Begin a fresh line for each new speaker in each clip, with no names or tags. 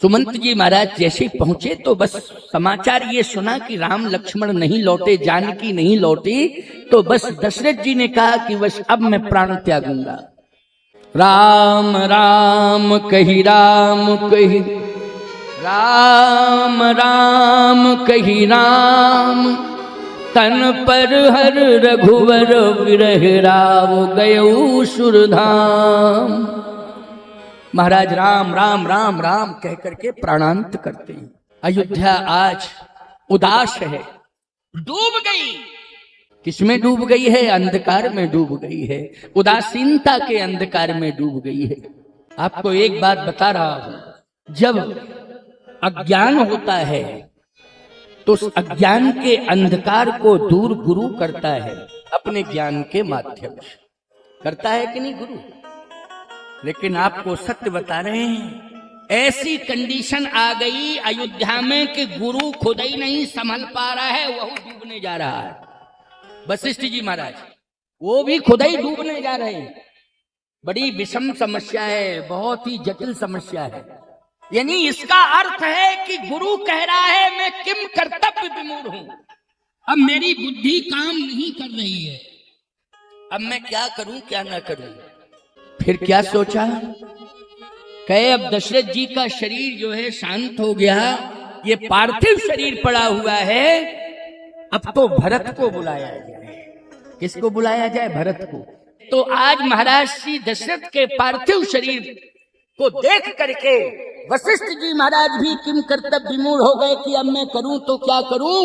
सुमंत जी महाराज जैसे पहुंचे तो बस समाचार ये सुना कि राम लक्ष्मण नहीं लौटे, जानकी नहीं लौटी, तो बस दशरथ जी ने कहा कि बस अब मैं प्राण त्यागूंगा। राम राम कही राम कही, राम राम कही राम, तन पर हर रघुवर विरह राव गयो सुरधाम। महाराज राम राम राम राम कह करके प्राणांत करते हैं। अयोध्या आज उदास है, डूब गई। किसमें डूब गई है? अंधकार में डूब गई है, उदासीनता के अंधकार में डूब गई है। आपको एक बात बता रहा हूं, जब अज्ञान होता है तो उस अज्ञान के अंधकार को दूर गुरु करता है, अपने ज्ञान के माध्यम से करता है कि नहीं गुरु? लेकिन आपको सत्य बता रहे हैं, ऐसी कंडीशन आ गई अयोध्या में कि गुरु खुद ही नहीं संभल पा रहा है, वह डूबने जा रहा है। वशिष्ठ जी महाराज वो भी खुद ही डूबने जा रहे हैं। बड़ी विषम समस्या है, बहुत ही जटिल समस्या है। यानी इसका अर्थ है कि गुरु कह रहा है मैं किम कर्तव्य विमूढ़ हूं, अब मेरी बुद्धि काम नहीं कर रही है, अब मैं क्या करूं क्या ना करूं। फिर क्या सोचा? कहे अब दशरथ जी का शरीर जो है शांत हो गया, ये पार्थिव शरीर पड़ा हुआ है, अब तो भरत को बुलाया जाए। किसको बुलाया जाए? भरत को। तो आज महाराज श्री दशरथ के पार्थिव शरीर को देख करके वशिष्ठ जी महाराज भी किम कर्तव्य विमूढ़ हो गए कि अब मैं करूं तो क्या करूं।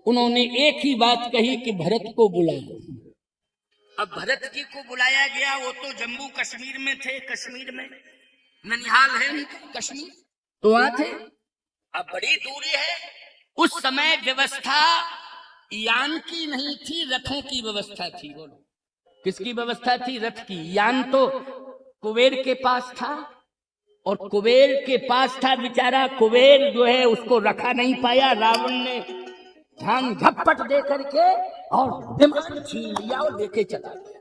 उन्होंने एक ही बात कही कि भरत को बुलाओ। अब भरत जी को बुलाया गया, वो तो जम्मू कश्मीर में थे, कश्मीर में ननिहाल है उनका कश्मीर, तो वहां थे। अब बड़ी दूरी है, उस समय व्यवस्था यान की नहीं थी, रथों की व्यवस्था थी। बोलो किसकी व्यवस्था थी? रथ की। यान तो कुबेर के पास था, और कुबेर के पास था बेचारा, कुबेर जो है उसको रखा नहीं पाया, रावण ने ध्यान झपट दे करके और दिमाग छीन लिया और लेके चला गया।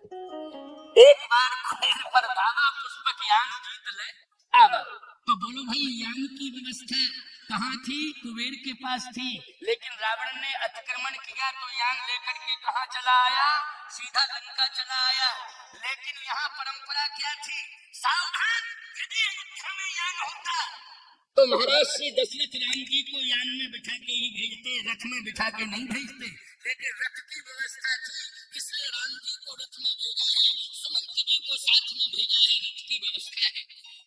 एक बार कुबेर पर दावा पुष्पक यान जीत ले आवा, तो बोलो भाई यान की व्यवस्था कहाँ थी? कुबेर के पास थी, लेकिन रावण ने अतिक्रमण किया तो यान लेकर के कहाँ चला आया? सीधा लंका चला आया। लेकिन यहाँ परंपरा क्या थी? सावधान, यदि अयोध्या में यान होता तो महाराज श्री दशरथ राम जी को यान में बिठा के ही भेजते, रथ में बिठा के नहीं भेजते। लेकिन रथ की व्यवस्था थी, इसलिए राम जी को रथ में भेजा है, सुमंत जी को साथ में भेजा है, रथ की व्यवस्था है।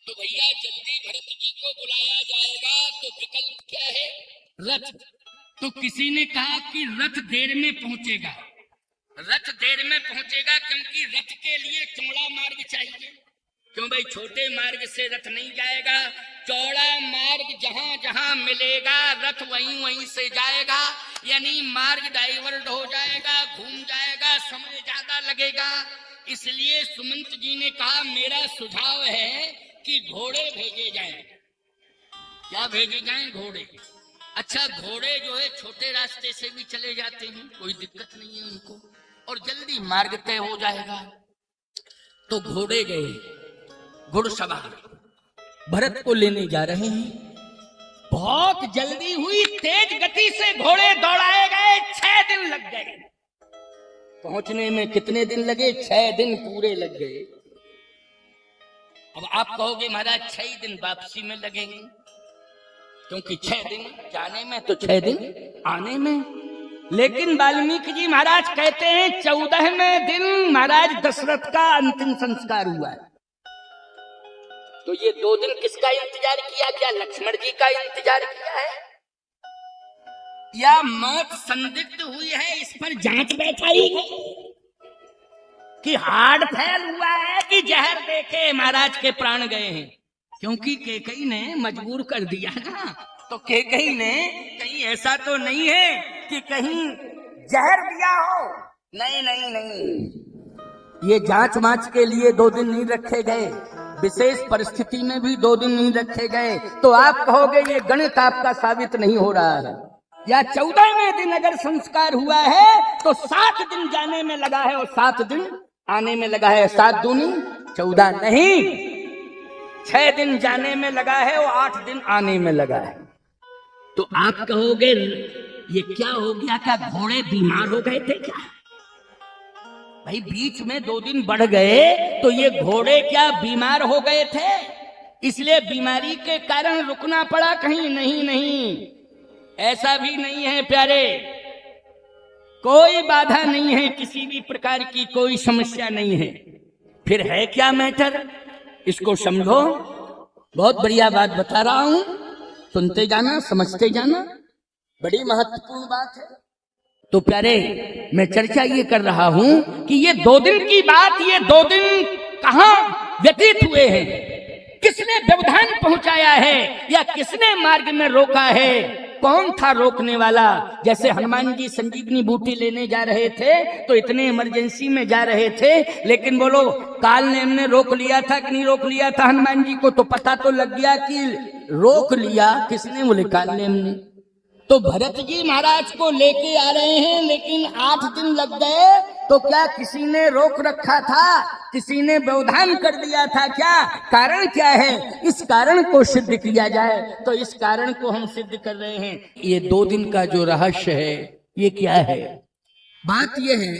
तो भैया जल्दी भरत जी को बुलाया जाएगा तो विकल्प क्या है? रथ। तो किसी ने कहा कि रथ देर में पहुंचेगा, रथ देर में पहुंचेगा क्योंकि रथ के लिए चौड़ा मार्ग चाहिए। क्यों भाई? छोटे मार्ग से रथ नहीं जाएगा, चौड़ा मार्ग जहां जहां मिलेगा रथ वहीं वहीं से जाएगा, यानी मार्ग डाइवर्ट हो जाएगा, घूम जाएगा, समय ज्यादा लगेगा। इसलिए सुमंत जी ने कहा मेरा सुझाव है कि घोड़े भेजे जाएं। क्या भेजे जाएं? घोड़े। अच्छा, घोड़े जो है छोटे रास्ते से भी चले जाते हैं, कोई दिक्कत नहीं है उनको, और जल्दी मार्ग तय हो जाएगा। तो घोड़े गए, घुड़सवार भरत को लेने जा रहे हैं। बहुत जल्दी हुई, तेज गति से घोड़े दौड़ाए गए, 6 दिन लग गए पहुंचने में। कितने दिन लगे? 6 दिन पूरे लग गए। अब आप कहोगे महाराज 6 दिन वापसी में लगेंगे, क्योंकि 6 दिन जाने में तो 6 दिन आने में। लेकिन वाल्मीकि जी महाराज कहते हैं 14वें दिन महाराज दशरथ का अंतिम संस्कार हुआ है। तो ये 2 दिन किसका इंतजार किया? क्या लक्ष्मण जी का इंतजार किया है, या मौत संदिग्ध हुई है इस पर जांच बैठाई कि हार्ट फेल हुआ है कि जहर देके महाराज के प्राण गए हैं? क्योंकि कैकेयी ने मजबूर कर दिया ना, तो कैकेयी ने कहीं ऐसा तो नहीं है कि कहीं जहर दिया हो। नहीं नहीं नहीं, ये जांच मांच के लिए 2 दिन नहीं रखे गए, विशेष परिस्थिति में भी 2 दिन नहीं रखे गए। तो आप कहोगे ये गणित आपका साबित नहीं हो रहा है, या 14वें दिन अगर संस्कार हुआ है तो 7 दिन जाने में लगा है और 7 दिन आने में लगा है। 7 दूनी 14 नहीं, 6 दिन जाने में लगा है और 8 दिन आने में लगा है। तो आप कहोगे ये क्या हो गया, क्या घोड़े बीमार हो गए थे क्या? भाई बीच में 2 दिन बढ़ गए तो ये घोड़े क्या बीमार हो गए थे इसलिए बीमारी के कारण रुकना पड़ा कहीं? नहीं नहीं, ऐसा भी नहीं है प्यारे। कोई बाधा नहीं है, किसी भी प्रकार की कोई समस्या नहीं है। फिर है क्या मैटर, इसको समझो। बहुत बढ़िया बात बता रहा हूं, सुनते जाना, समझते जाना, बड़ी महत्वपूर्ण बात है। तो प्यारे, मैं चर्चा ये कर रहा हूं कि ये 2 दिन की बात, ये 2 दिन कहां व्यतीत हुए हैं, किसने व्यवधान पहुंचाया है या किसने मार्ग में रोका है, कौन था रोकने वाला? जैसे हनुमान जी संजीवनी बूटी लेने जा रहे थे तो इतने इमरजेंसी में जा रहे थे, लेकिन बोलो काल नेम ने रोक लिया था कि नहीं रोक लिया था? हनुमान जी को तो पता तो लग गया कि रोक लिया किसने, बोले काल नेम ने। तो भरत जी महाराज को लेके आ रहे हैं, लेकिन 8 दिन लग गए, तो क्या किसी ने रोक रखा था? किसी ने व्यवधान कर दिया था क्या? कारण क्या है? इस कारण को सिद्ध किया जाए, तो इस कारण को हम सिद्ध कर रहे हैं। ये 2 दिन का जो रहस्य है ये क्या है? बात ये है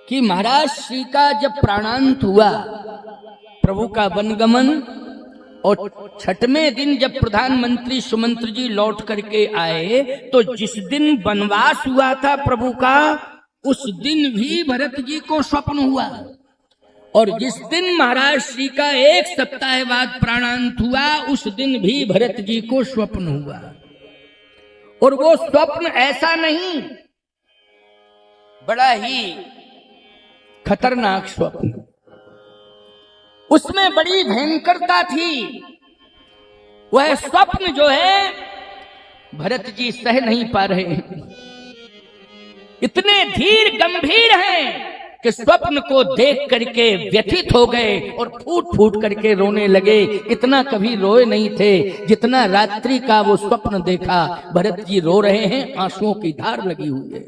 कि महाराज श्री का जब प्राणांत हुआ, प्रभु का वनगमन, और 6वें दिन जब प्रधानमंत्री सुमंत्र जी लौट करके आए, तो जिस दिन वनवास हुआ था प्रभु का, उस दिन भी भरत जी को स्वप्न हुआ। और जिस दिन महाराज श्री का 1 सप्ताह बाद प्राणांत हुआ, उस दिन भी भरत जी को स्वप्न हुआ। और वो स्वप्न ऐसा नहीं, बड़ा ही खतरनाक स्वप्न, उसमें बड़ी भयंकरता थी। वह स्वप्न जो है भरत जी सह नहीं पा रहे हैं, इतने धीर गंभीर हैं कि स्वप्न को देख करके व्यथित हो गए और फूट फूट करके रोने लगे। इतना कभी रोए नहीं थे जितना रात्रि का वो स्वप्न देखा। भरत जी रो रहे हैं, आंसुओं की धार लगी हुई है।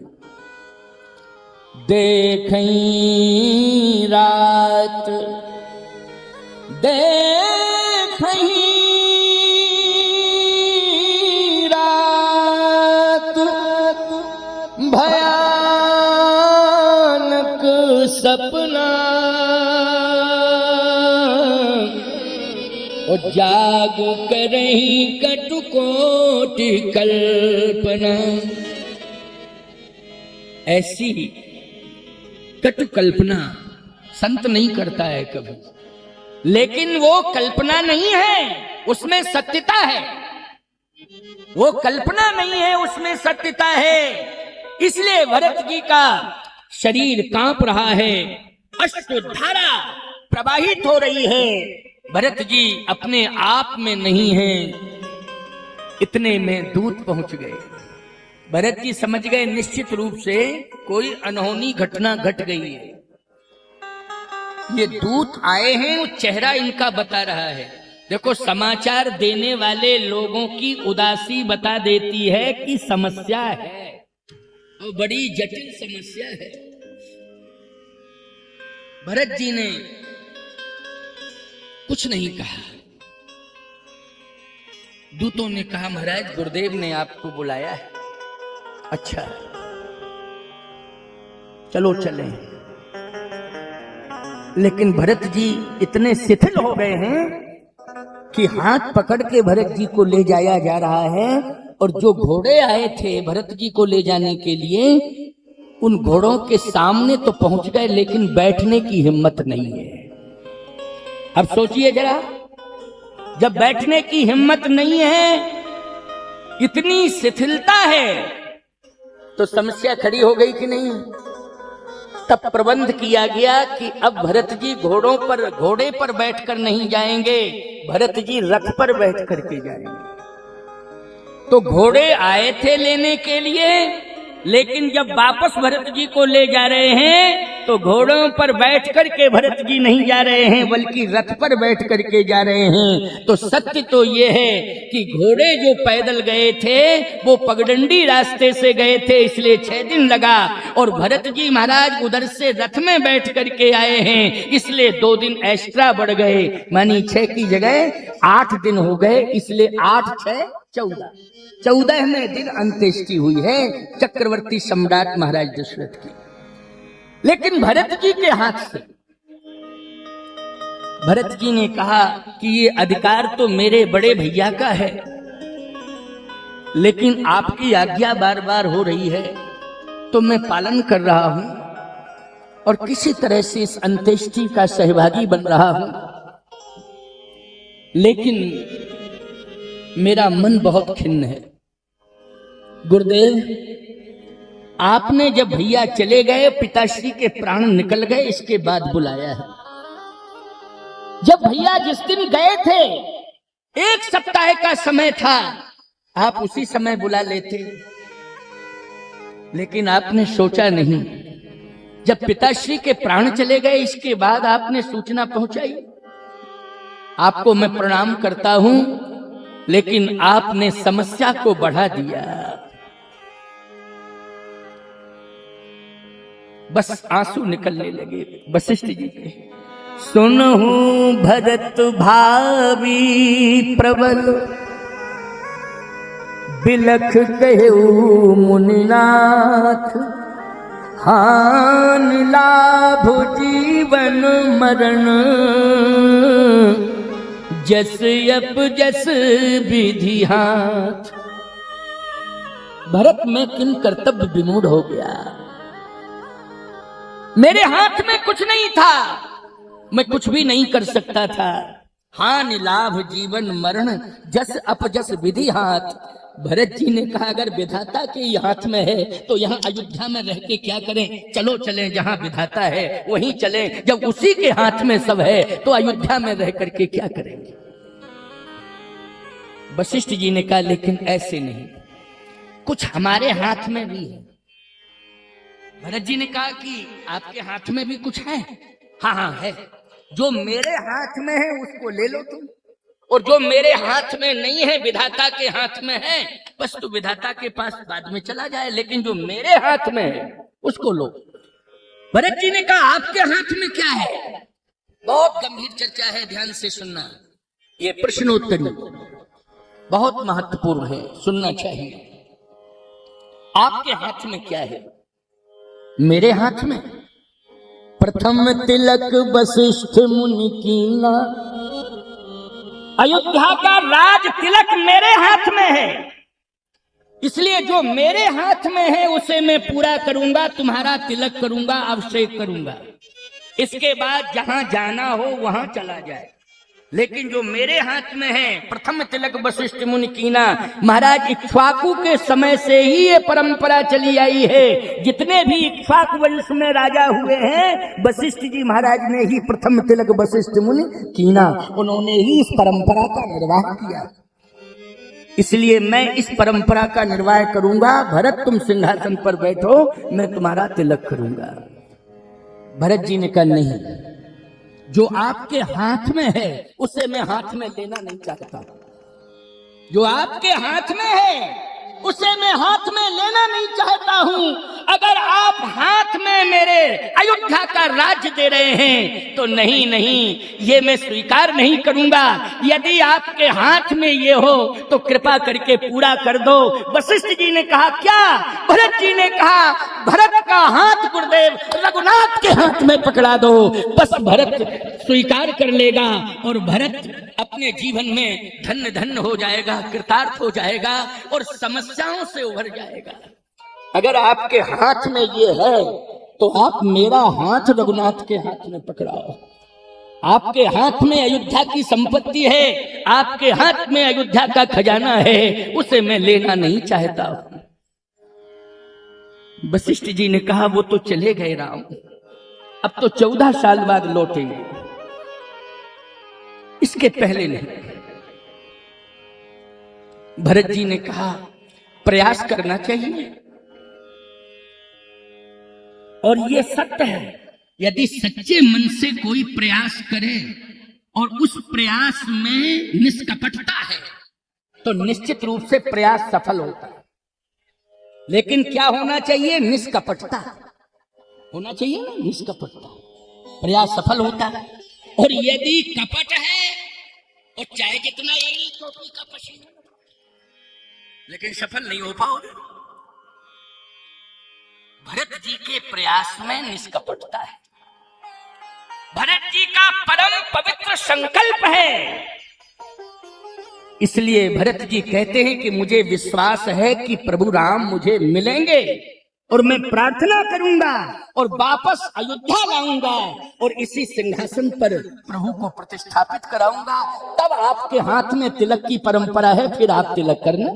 देखई रात देखई रात भयानक सपना, और जाग करही कटुकोटि कल्पना। ऐसी कटु कल्पना संत नहीं करता है कभी, लेकिन वो कल्पना नहीं है, उसमें सत्यता है। वो कल्पना नहीं है, उसमें सत्यता है। इसलिए भरत जी का शरीर कांप रहा है, अश्रुधारा प्रवाहित हो रही है। भरत जी अपने आप में नहीं हैं। इतने में दूत पहुंच गए। भरत जी समझ गए निश्चित रूप से कोई अनहोनी घटना घट गई है। ये दूत आए हैं, वो चेहरा इनका बता रहा है। देखो, समाचार देने वाले लोगों की उदासी बता देती है कि समस्या है, और बड़ी जटिल समस्या है। भरत जी ने कुछ नहीं कहा। दूतों ने कहा, महाराज गुरुदेव ने आपको बुलाया है। अच्छा, चलो चलें। लेकिन भरत जी इतने शिथिल हो गए हैं कि हाथ पकड़ के भरत जी को ले जाया जा रहा है। और जो घोड़े आए थे भरत जी को ले जाने के लिए, उन घोड़ों के सामने तो पहुंच गए, लेकिन बैठने की हिम्मत नहीं है। अब सोचिए जरा, जब बैठने की हिम्मत नहीं है, इतनी शिथिलता है, तो समस्या खड़ी हो गई कि नहीं? तब प्रबंध किया गया कि अब भरत जी घोड़े पर बैठकर नहीं जाएंगे, भरत जी रथ पर बैठ करके जाएंगे। तो घोड़े आए थे लेने के लिए, लेकिन जब वापस भरत जी को ले जा रहे हैं तो घोड़ों पर बैठ करके भरत जी नहीं जा रहे हैं, बल्कि रथ पर बैठ करके जा रहे हैं। तो सत्य तो ये है कि घोड़े जो पैदल गए थे वो पगडंडी रास्ते से गए थे, इसलिए 6 दिन लगा, और भरत जी महाराज उधर से रथ में बैठ करके आए हैं, इसलिए 2 दिन एक्स्ट्रा बढ़ गए। मानी 6 की जगह 8 दिन हो गए, इसलिए 8 6 14, 14वें दिन अंत्येष्टि हुई है चक्रवर्ती सम्राट महाराज दशरथ की। लेकिन भरत जी के हाथ से, भरत जी ने कहा कि ये अधिकार तो मेरे बड़े भैया का है, लेकिन आपकी आज्ञा बार बार हो रही है तो मैं पालन कर रहा हूं और किसी तरह से इस अंत्येष्टि का सहभागी बन रहा हूं। लेकिन मेरा मन बहुत खिन्न है। गुरुदेव, आपने जब भैया चले गए, पिताश्री के प्राण निकल गए, इसके बाद बुलाया है। जब भैया जिस दिन गए थे 1 सप्ताह का समय था, आप उसी समय बुला लेते, लेकिन आपने सोचा नहीं। जब पिताश्री के प्राण चले गए, इसके बाद आपने सूचना पहुंचाई। आपको मैं प्रणाम करता हूं, लेकिन आपने समस्या को बढ़ा दिया। बस आंसू निकलने लगे वशिष्ठ जी के। सुनहु भरत भावी प्रबल, बिलख कहु मुनिनाथ, हानि लाभ जीवन मरण, जस अप जस विधि हाथ। भरत में किन कर्तव्य विमूढ़ हो गया। मेरे हाथ में कुछ नहीं था, मैं कुछ भी नहीं कर सकता था। हानि लाभ जीवन मरण, जस अपजस विधि हाथ। भरत जी ने कहा अगर विधाता के ही हाथ में है तो यहाँ अयोध्या में रह के क्या करें, चलो चलें जहां विधाता है वहीं चलें। जब उसी के हाथ में सब है तो अयोध्या में रह करके क्या करेंगे। वशिष्ठ जी ने कहा लेकिन ऐसे नहीं, कुछ हमारे हाथ में भी है। भरत जी ने कहा कि आपके हाथ में भी कुछ है। हाँ हाँ है, जो मेरे हाथ में है उसको ले लो तुम, और जो मेरे हाथ में नहीं है विधाता के हाथ में है, बस तू विधाता के पास बाद में चला जाए, लेकिन जो मेरे हाथ में है उसको लो। भरत जी ने कहा आपके हाथ में क्या है। बहुत गंभीर चर्चा है, ध्यान से सुनना। ये प्रश्नोत्तरी बहुत महत्वपूर्ण है, सुनना चाहिए। आपके हाथ में क्या है। मेरे हाथ में प्रथम तिलक वशिष्ठ मुनि कीना। अयोध्या का राज तिलक मेरे हाथ में है, इसलिए जो मेरे हाथ में है उसे मैं पूरा करूंगा, तुम्हारा तिलक करूंगा, अभिषेक करूंगा। इसके बाद जहां जाना हो वहां चला जाए, लेकिन जो मेरे हाथ में है प्रथम तिलक वशिष्ठ मुनि कीना। महाराज इक्ष्वाकु के समय से ही ये परंपरा चली आई है। जितने भी इक्ष्वाकु वंश में राजा हुए हैं, वशिष्ठ जी महाराज ने ही प्रथम तिलक वशिष्ठ मुनि कीना, उन्होंने ही इस परंपरा का निर्वाह किया। इसलिए मैं इस परंपरा का निर्वाह करूंगा। भरत तुम सिंहासन पर बैठो, मैं तुम्हारा तिलक करूंगा। भरत जी ने कहा नहीं, जो आपके हाथ में है उसे मैं हाथ में लेना नहीं चाहता। जो आपके हाथ में है उसे मैं हाथ में लेना नहीं चाहता हूं। अगर आप हाथ में मेरे अयोध्या का राज्य दे रहे हैं तो नहीं नहीं, ये मैं स्वीकार नहीं करूंगा। यदि आपके हाथ में ये हो तो कृपा करके पूरा कर दो। वशिष्ठ जी ने कहा क्या। भरत जी ने कहा भरत का हाथ गुरुदेव रघुनाथ के हाथ में पकड़ा दो, बस भरत स्वीकार कर लेगा और भरत अपने जीवन में धन्य धन्य हो जाएगा, कृतार्थ हो जाएगा और समस्याओं से उभर जाएगा। अगर आपके हाथ में ये है तो आप मेरा हाथ रघुनाथ के हाथ में पकड़ाओ। आपके हाथ में अयोध्या की संपत्ति है, आपके हाथ में अयोध्या का खजाना है, उसे मैं लेना नहीं चाहता। वशिष्ठ जी ने कहा वो तो चले गए राम, अब तो 14 साल बाद लौटेंगे, इसके पहले नहीं। भरत जी ने कहा प्रयास करना चाहिए, और ये सत्य है यदि सच्चे मन से कोई प्रयास करे और उस प्रयास में निष्कपटता है तो निश्चित रूप से प्रयास सफल होता है। लेकिन क्या होना चाहिए? निष्कपटता होना चाहिए ना, निष्कपटता, प्रयास सफल होता है। और यदि कपट है और चाहे जितना एड़ी टोपी का पसीना, लेकिन सफल नहीं हो पाओगे। भरत जी के प्रयास में निष्कपटता है। भरत जी का परम पवित्र संकल्प है। इसलिए भरत जी कहते हैं कि मुझे विश्वास है कि प्रभु राम मुझे मिलेंगे और मैं प्रार्थना करूंगा और वापस अयोध्या लाऊंगा और इसी सिंहासन पर प्रभु को प्रतिष्ठापित कराऊंगा। तब आपके हाथ में तिलक की परंपरा है, फिर आप तिलक करना।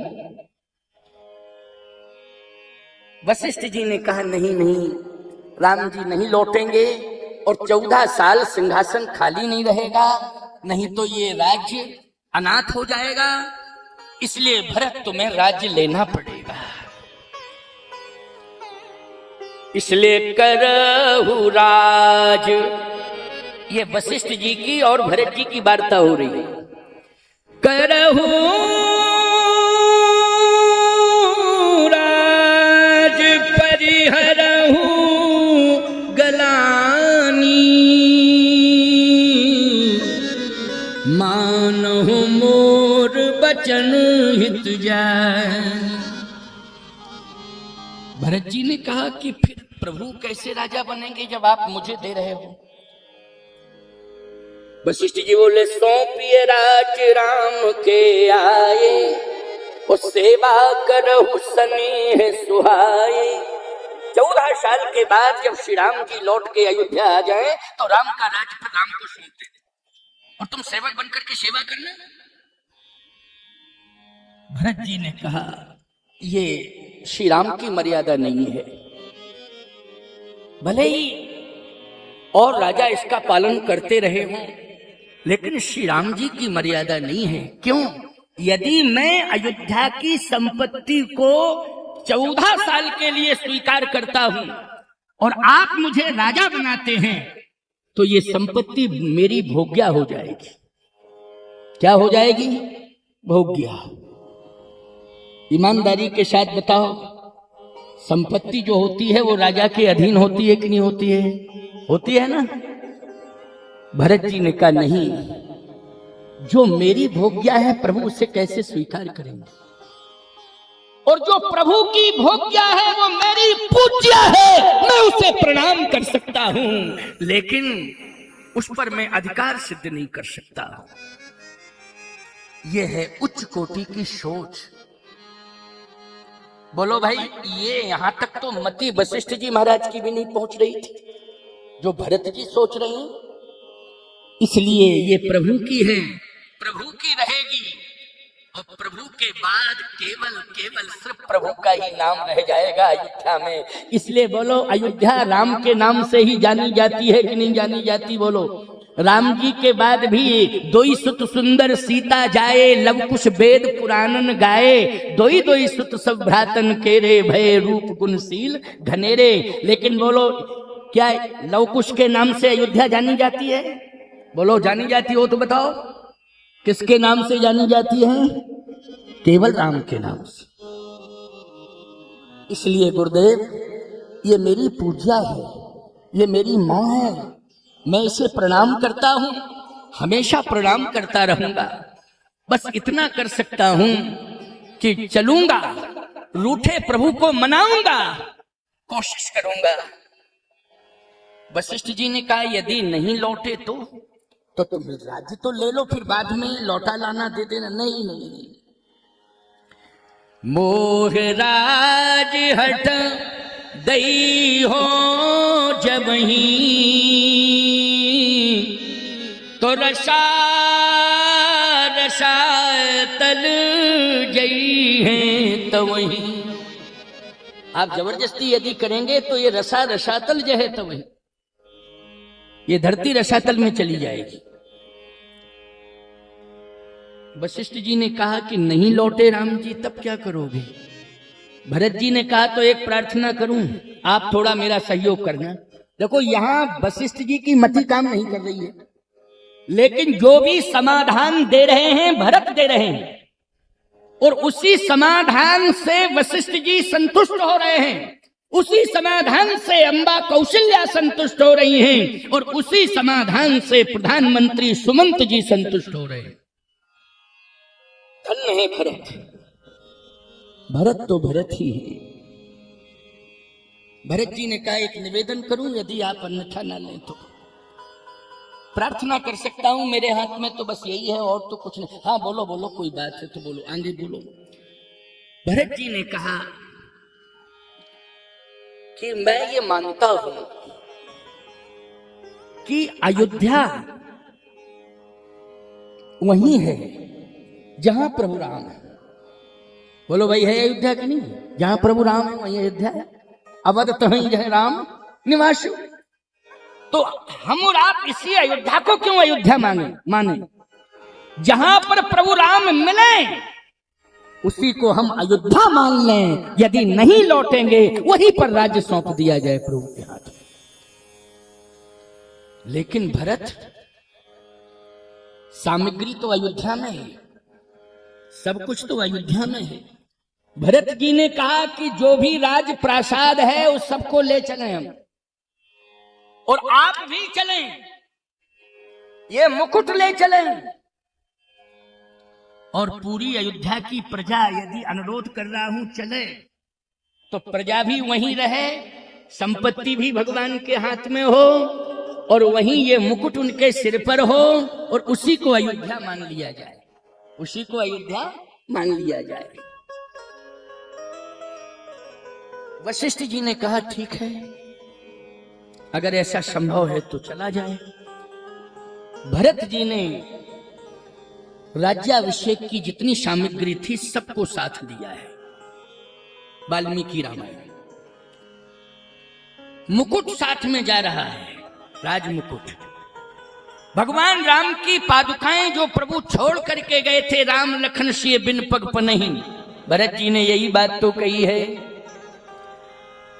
वशिष्ठ जी ने कहा नहीं नहीं, राम जी नहीं लौटेंगे और 14 साल सिंहासन खाली नहीं रहेगा, नहीं तो ये राज्य अनाथ हो जाएगा। इसलिए भरत तुम्हें राज्य लेना पड़ेगा। इसलिए करहु राज। ये वशिष्ठ जी की और भरत जी की वार्ता हो रही है। करहु राज परिहरहु गलानी, मानहु मोर बचन हित जान। भरत जी ने कहा कि फिर प्रभु कैसे राजा बनेंगे जब आप मुझे दे रहे हो? वशिष्ठ जी बोले सौंपिए राज राम के आए, और सेवा करहु स्नेह सुहाए। 14 साल के बाद जब श्री राम जी लौट के अयोध्या आ जाए तो राम का राज फिर राम को सौंप दे और तुम सेवक बनकर के सेवा करना। भरत जी ने कहा ये श्री राम की मर्यादा नहीं है। भले ही और राजा इसका पालन करते रहे हों, लेकिन श्री राम जी की मर्यादा नहीं है। क्यों? यदि मैं अयोध्या की संपत्ति को 14 साल के लिए स्वीकार करता हूं और आप मुझे राजा बनाते हैं तो ये संपत्ति मेरी भोग्या हो जाएगी। क्या हो जाएगी? भोग्या। ईमानदारी के साथ बताओ, संपत्ति जो होती है वो राजा के अधीन होती है कि नहीं होती है? होती है ना। भरत जी ने कहा नहीं, जो मेरी भोग्या है प्रभु उसे कैसे स्वीकार करेंगे? और जो प्रभु की भोग्या है वो मेरी पूज्या है, मैं उसे प्रणाम कर सकता हूं, लेकिन उस पर मैं अधिकार सिद्ध नहीं कर सकता। यह है उच्च कोटि की सोच। बोलो भाई, ये यहां तक तो मति वशिष्ठ जी महाराज की भी नहीं पहुंच रही थी जो भरत जी सोच रहे हैं। इसलिए ये प्रभु की है, प्रभु की रहेगी, और प्रभु के बाद केवल सिर्फ प्रभु का ही नाम रह जाएगा अयोध्या में। इसलिए बोलो, अयोध्या राम के नाम से ही जानी जाती है कि नहीं जानी जाती? बोलो, राम जी के बाद भी दोई सुत सुंदर सीता जाए, लव कुश वेद पुराणन गाए, दोई दोई सुत सब भ्रातन केरे, भय रूप गुणशील घनेरे। लेकिन बोलो, क्या लव कुश के नाम से अयोध्या जानी जाती है? बोलो, जानी जाती हो तो बताओ, किसके नाम से जानी जाती है? केवल राम के नाम से। इसलिए गुरुदेव, ये मेरी पूजा है, ये मेरी मां है, मैं इसे प्रणाम करता हूं, हमेशा प्रणाम करता रहूंगा। बस इतना कर सकता हूं कि चलूंगा, रूठे प्रभु को मनाऊंगा, कोशिश करूंगा। वशिष्ठ जी ने कहा यदि नहीं लौटे तो तुम राज्य तो ले लो, फिर बाद में लौटा लाना दे देना। नहीं नहीं, नहीं। मोह राज हट दई हो जब ही, तो रसा रसा तल जई है तो वही। आप जबरदस्ती यदि करेंगे तो ये रसा रसातल जो है तो वही, ये धरती रसातल में चली जाएगी। वशिष्ठ जी ने कहा कि नहीं लौटे राम जी, तब क्या करोगे? भरत जी ने कहा तो एक प्रार्थना करूं, आप थोड़ा मेरा सहयोग करना। देखो यहां वशिष्ठ जी की मति काम नहीं कर रही है, लेकिन जो भी समाधान दे रहे हैं भरत दे रहे हैं, और उसी समाधान से वशिष्ठ जी संतुष्ट हो रहे हैं, उसी समाधान से अंबा कौशल्या संतुष्ट हो रही हैं, और उसी समाधान से प्रधानमंत्री सुमंत जी संतुष्ट हो रहे हैं। धन्य है भरत, भरत तो भरत ही है। भरत जी ने कहा एक निवेदन करूं, यदि आप अन्यथा ना लें तो प्रार्थना कर सकता हूं, मेरे हाथ में तो बस यही है और तो कुछ नहीं। हाँ बोलो बोलो, कोई बात है तो बोलो, आगे बोलो। भरत जी ने कहा कि मैं ये मानता हूं कि अयोध्या वही है जहां प्रभु राम है। बोलो भाई है अयोध्या कि नहीं? जहां प्रभु राम है वही अयोध्या है। अवध तो ही है राम निवास। तो हम और आप इसी अयोध्या को क्यों अयोध्या माने? जहां पर प्रभु राम मिले उसी को हम अयोध्या मान लें। यदि नहीं लौटेंगे वहीं पर राज्य सौंप दिया जाए प्रभु के हाथ में। लेकिन भरत, सामग्री तो अयोध्या में है, सब कुछ तो अयोध्या में है। भरत जी ने कहा कि जो भी राज प्रासाद है उस सबको ले चलें हम, और आप भी चलें, ये मुकुट ले चलें, और पूरी अयोध्या की प्रजा, यदि अनुरोध कर रहा हूं चले, तो प्रजा भी वहीं रहे, संपत्ति भी भगवान के हाथ में हो, और वहीं ये मुकुट उनके सिर पर हो, और उसी को अयोध्या मान लिया जाए, उसी को अयोध्या मान लिया जाए। वशिष्ठ जी ने कहा ठीक है, अगर ऐसा संभव है तो चला जाए। भरत जी ने राज्याभिषेक की जितनी सामग्री थी सबको साथ दिया है। वाल्मीकि रामायण, मुकुट साथ में जा रहा है, राज मुकुट। भगवान राम की पादुकाएं जो प्रभु छोड़ करके गए थे, राम लखन सिय बिन पग पनहि। भरत जी ने यही बात तो कही है,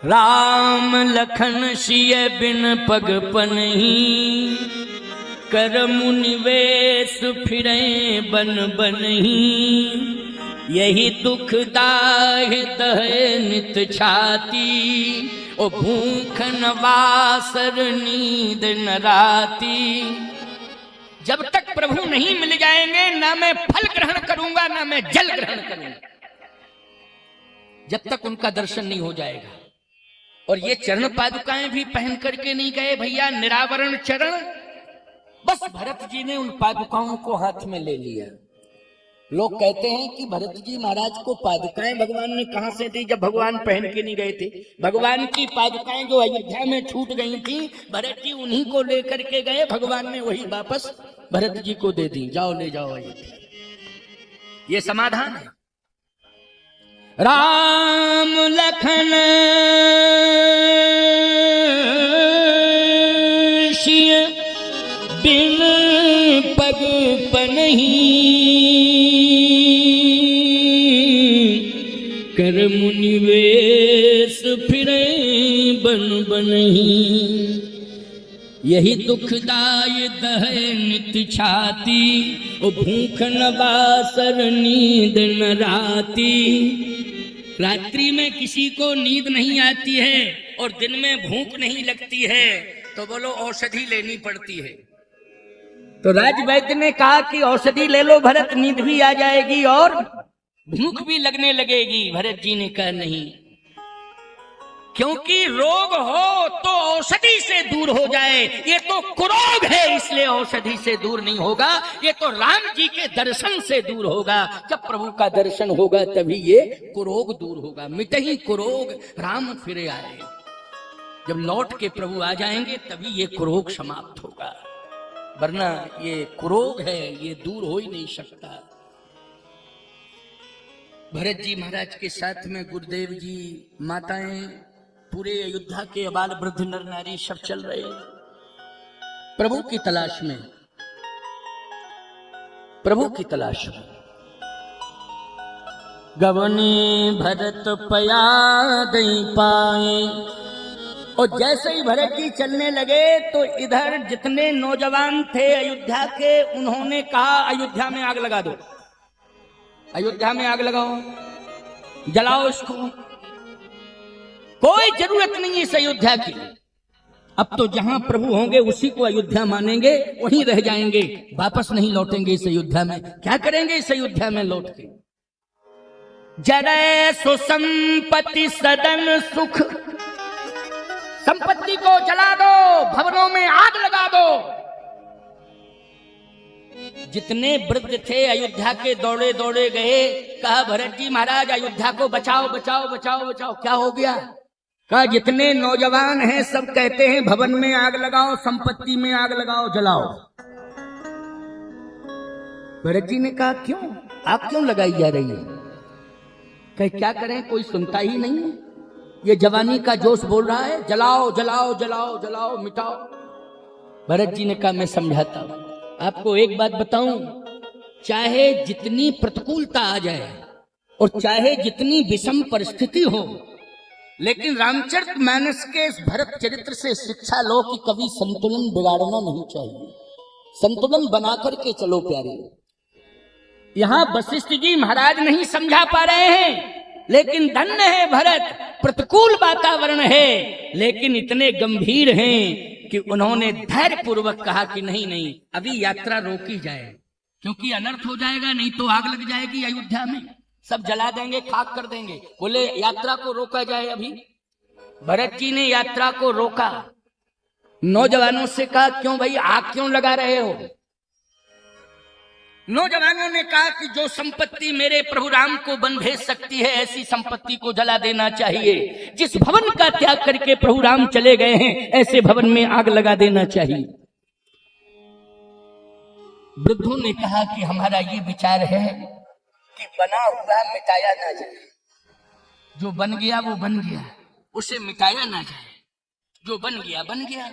राम लखन सिय बिन पग पनहि, कर मुनि वेश फिरे बन बनहि। यही दुख दाहि दहे नित छाती, ओ भूख न वासर नींद न राती। जब तक प्रभु नहीं मिल जाएंगे ना मैं फल ग्रहण करूंगा ना मैं जल ग्रहण करूंगा, जब तक उनका दर्शन नहीं हो जाएगा। और ये चरण पादुकाएं भी पहन करके नहीं गए भैया, निरावरण चरण। बस भरत जी ने उन पादुकाओं को हाथ में ले लिया। लोग कहते हैं कि भरत जी महाराज को पादुकाएं भगवान ने कहां से दी, जब भगवान पहन के नहीं गए थे। भगवान की पादुकाएं जो अयोध्या में छूट गई थी, भरत जी उन्हीं को लेकर के गए, भगवान ने वही वापस भरत जी को दे दी, जाओ ले जाओ अयोध्या। ये समाधान है। राम लखन सिय बिन पग पनहि, कर मुनि वेश फिरे बन बनहि। यही दुखदाय दहे नित छाती, ओ भूख न बासर नींद न राती। रात्रि में किसी को नींद नहीं आती है और दिन में भूख नहीं लगती है, तो बोलो औषधि लेनी पड़ती है। तो राजवैद्य ने कहा कि औषधि ले लो भरत, नींद भी आ जाएगी और भूख भी लगने लगेगी। भरत जी ने कहा नहीं, क्योंकि रोग हो तो औषधि से दूर हो जाए, ये तो कुरोग है इसलिए औषधि से दूर नहीं होगा, ये तो राम जी के दर्शन से दूर होगा। जब प्रभु का दर्शन होगा तभी ये कुरोग दूर होगा। मिटहि कुरोग राम फिरे आए, जब लौट के प्रभु आ जाएंगे तभी ये कुरोग समाप्त होगा, वरना ये कुरोग है, ये दूर हो ही नहीं सकता। भरत जी महाराज के साथ में गुरुदेव जी, माताएं, पूरे अयोध्या के अबाल वृद्ध नर नारी सब चल रहे प्रभु की तलाश में, प्रभु की तलाश में। गवने भरत पया दई पाए, और जैसे ही भरत जी चलने लगे तो इधर जितने नौजवान थे अयोध्या के, उन्होंने कहा अयोध्या में आग लगा दो, अयोध्या में आग लगाओ, जलाओ इसको, कोई जरूरत नहीं है इस अयोध्या की। अब तो जहां प्रभु होंगे उसी को अयोध्या मानेंगे, वहीं रह जाएंगे, वापस नहीं लौटेंगे इस अयोध्या में। क्या करेंगे इस अयोध्या में लौट के? जरय सुसंपत्ति सदन सुख, संपत्ति को जला दो, भवनों में आग लगा दो। जितने वृद्ध थे अयोध्या के दौड़े दौड़े गए, कहा भरत जी महाराज अयोध्या को बचाओ बचाओ बचाओ बचाओ। क्या हो गया? कहा जितने नौजवान हैं सब कहते हैं भवन में आग लगाओ, संपत्ति में आग लगाओ, जलाओ। भरत जी ने कहा क्यों, आग क्यों लगाई जा रही है? कहे क्या करें, कोई सुनता ही नहीं है, ये जवानी का जोश बोल रहा है, जलाओ जलाओ जलाओ जलाओ मिटाओ। भरत जी ने कहा मैं समझाता हूं आपको, एक बात बताऊं, चाहे जितनी प्रतिकूलता आ जाए और चाहे जितनी विषम परिस्थिति हो, लेकिन रामचरितमानस के इस भरत चरित्र से शिक्षा लो कि कभी संतुलन बिगाड़ना नहीं चाहिए, संतुलन बना करके चलो प्यारे। यहां वशिष्ठ जी महाराज नहीं समझा पा रहे हैं, लेकिन धन्य है भरत, प्रतिकूल वातावरण है लेकिन इतने गंभीर हैं कि उन्होंने धैर्य पूर्वक कहा कि नहीं नहीं अभी यात्रा रोकी जाए, क्योंकि अनर्थ हो जाएगा, नहीं तो आग लग जाएगी अयोध्या में, सब जला देंगे, खाक कर देंगे। बोले यात्रा को रोका जाए अभी। भरत जी ने यात्रा को रोका, नौजवानों से कहा क्यों भाई आग क्यों लगा रहे हो? नौजवानों ने कहा कि जो संपत्ति मेरे प्रभु राम को बन भेज सकती है ऐसी संपत्ति को जला देना चाहिए। जिस भवन का त्याग करके प्रभु राम चले गए हैं ऐसे भवन में आग लगा देना चाहिए। वृद्धों ने कहा कि हमारा ये विचार है कि बना हुआ मिटाया ना जाए, जो बन गया वो बन गया, उसे मिटाया ना जाए, जो बन गया बन गया।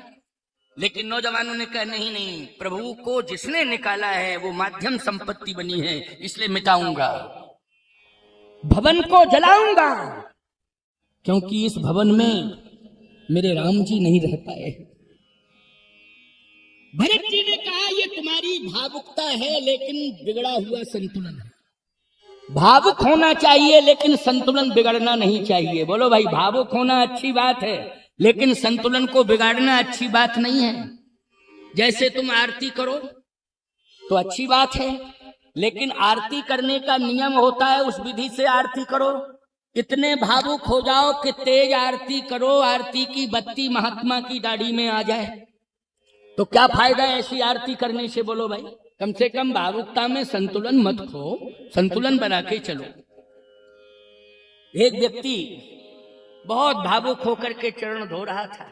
लेकिन नौजवानों ने कहा नहीं नहीं, प्रभु को जिसने निकाला है वो माध्यम संपत्ति बनी है, इसलिए मिटाऊंगा, भवन को जलाऊंगा, क्योंकि इस भवन में मेरे राम जी नहीं रह पाए। भरत जी ने कहा ये तुम्हारी भावुकता है लेकिन बिगड़ा हुआ संतुलन है। भावुक होना चाहिए लेकिन संतुलन बिगड़ना नहीं चाहिए। बोलो भाई, भावुक होना अच्छी बात है लेकिन संतुलन को बिगाड़ना अच्छी बात नहीं है। जैसे तुम आरती करो तो अच्छी बात है, लेकिन आरती करने का नियम होता है, उस विधि से आरती करो। इतने भावुक हो जाओ कि तेज आरती करो, आरती की बत्ती महात्मा की दाढ़ी में आ जाए, तो क्या फायदा है ऐसी आरती करने से? बोलो भाई, कम से कम भावुकता में संतुलन मत खो, संतुलन बना के चलो। एक व्यक्ति बहुत भावुक होकर के चरण धो रहा था।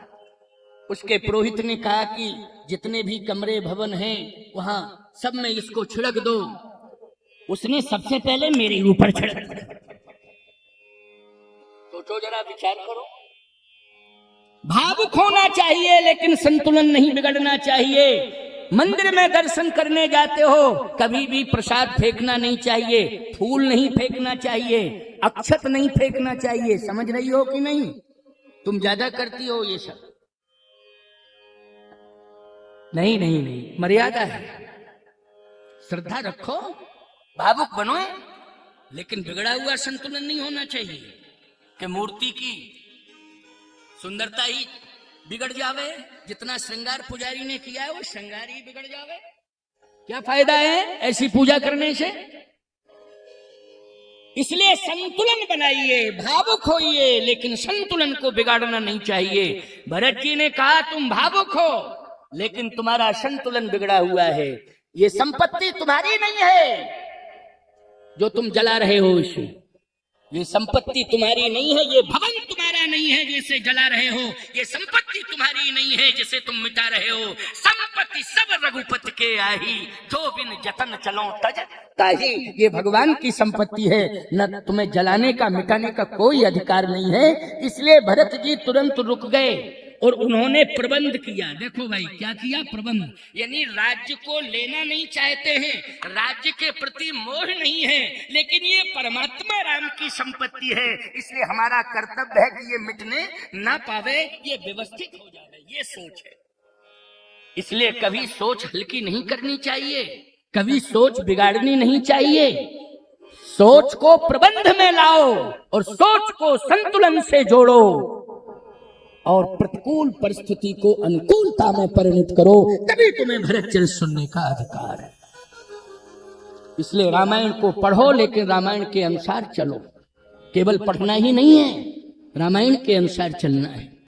उसके पुरोहित ने कहा कि जितने भी कमरे भवन हैं वहां सब में इसको छिड़क दो। उसने सबसे पहले मेरे ऊपर छिड़क दिया। सोचो जरा, विचार करो। भावुक होना चाहिए लेकिन संतुलन नहीं बिगड़ना चाहिए। मंदिर में दर्शन करने जाते हो, कभी भी प्रसाद फेंकना नहीं चाहिए, फूल नहीं फेंकना चाहिए, अक्षत नहीं फेंकना चाहिए। समझ रही हो कि नहीं? तुम ज्यादा करती हो ये सब। नहीं नहीं नहीं, मर्यादा है, श्रद्धा रखो, भावुक बनो, लेकिन बिगड़ा हुआ संतुलन नहीं होना चाहिए कि मूर्ति की सुंदरता ही बिगड़ जावे। जितना श्रृंगार पुजारी ने किया है वो श्रृंगार ही बिगड़ जावे। क्या फायदा है ऐसी पूजा करने से? इसलिए संतुलन बनाइए, भावुक होइए, लेकिन संतुलन को बिगाड़ना नहीं चाहिए। भरत जी ने कहा तुम भावुक हो लेकिन तुम्हारा संतुलन बिगड़ा हुआ है। ये संपत्ति तुम्हारी नहीं है जो तुम जला रहे हो, इसे ये संपत्ति तुम्हारी नहीं है, ये भवन तुम्हारा नहीं है जिसे जला रहे हो, ये संपत्ति तुम्हारी नहीं है जिसे तुम मिटा रहे हो। संपत्ति सब रघुपति के आही, जो बिन जतन चलो तज ताही। ये भगवान की संपत्ति है, न तुम्हें जलाने का मिटाने का कोई अधिकार नहीं है। इसलिए भरत जी तुरंत रुक गए और उन्होंने प्रबंध किया। देखो भाई क्या किया, प्रबंध, यानी राज्य को लेना नहीं चाहते हैं, राज्य के प्रति मोह नहीं है, लेकिन ये परमात्मा राम की संपत्ति है, इसलिए हमारा कर्तव्य है कि ये मिटने ना पावे, ये व्यवस्थित हो जाए, ये सोच है। इसलिए कभी सोच हल्की नहीं करनी चाहिए, कभी सोच बिगाड़नी नहीं चाहिए। सोच को प्रबंध में लाओ और सोच को संतुलन से जोड़ो और प्रतिकूल परिस्थिति को अनुकूलता में परिणत करो, तभी तुम्हें भरत चरित सुनने का अधिकार है। इसलिए रामायण को पढ़ो, लेकिन रामायण के अनुसार चलो। केवल पढ़ना ही नहीं है, रामायण के अनुसार चलना है।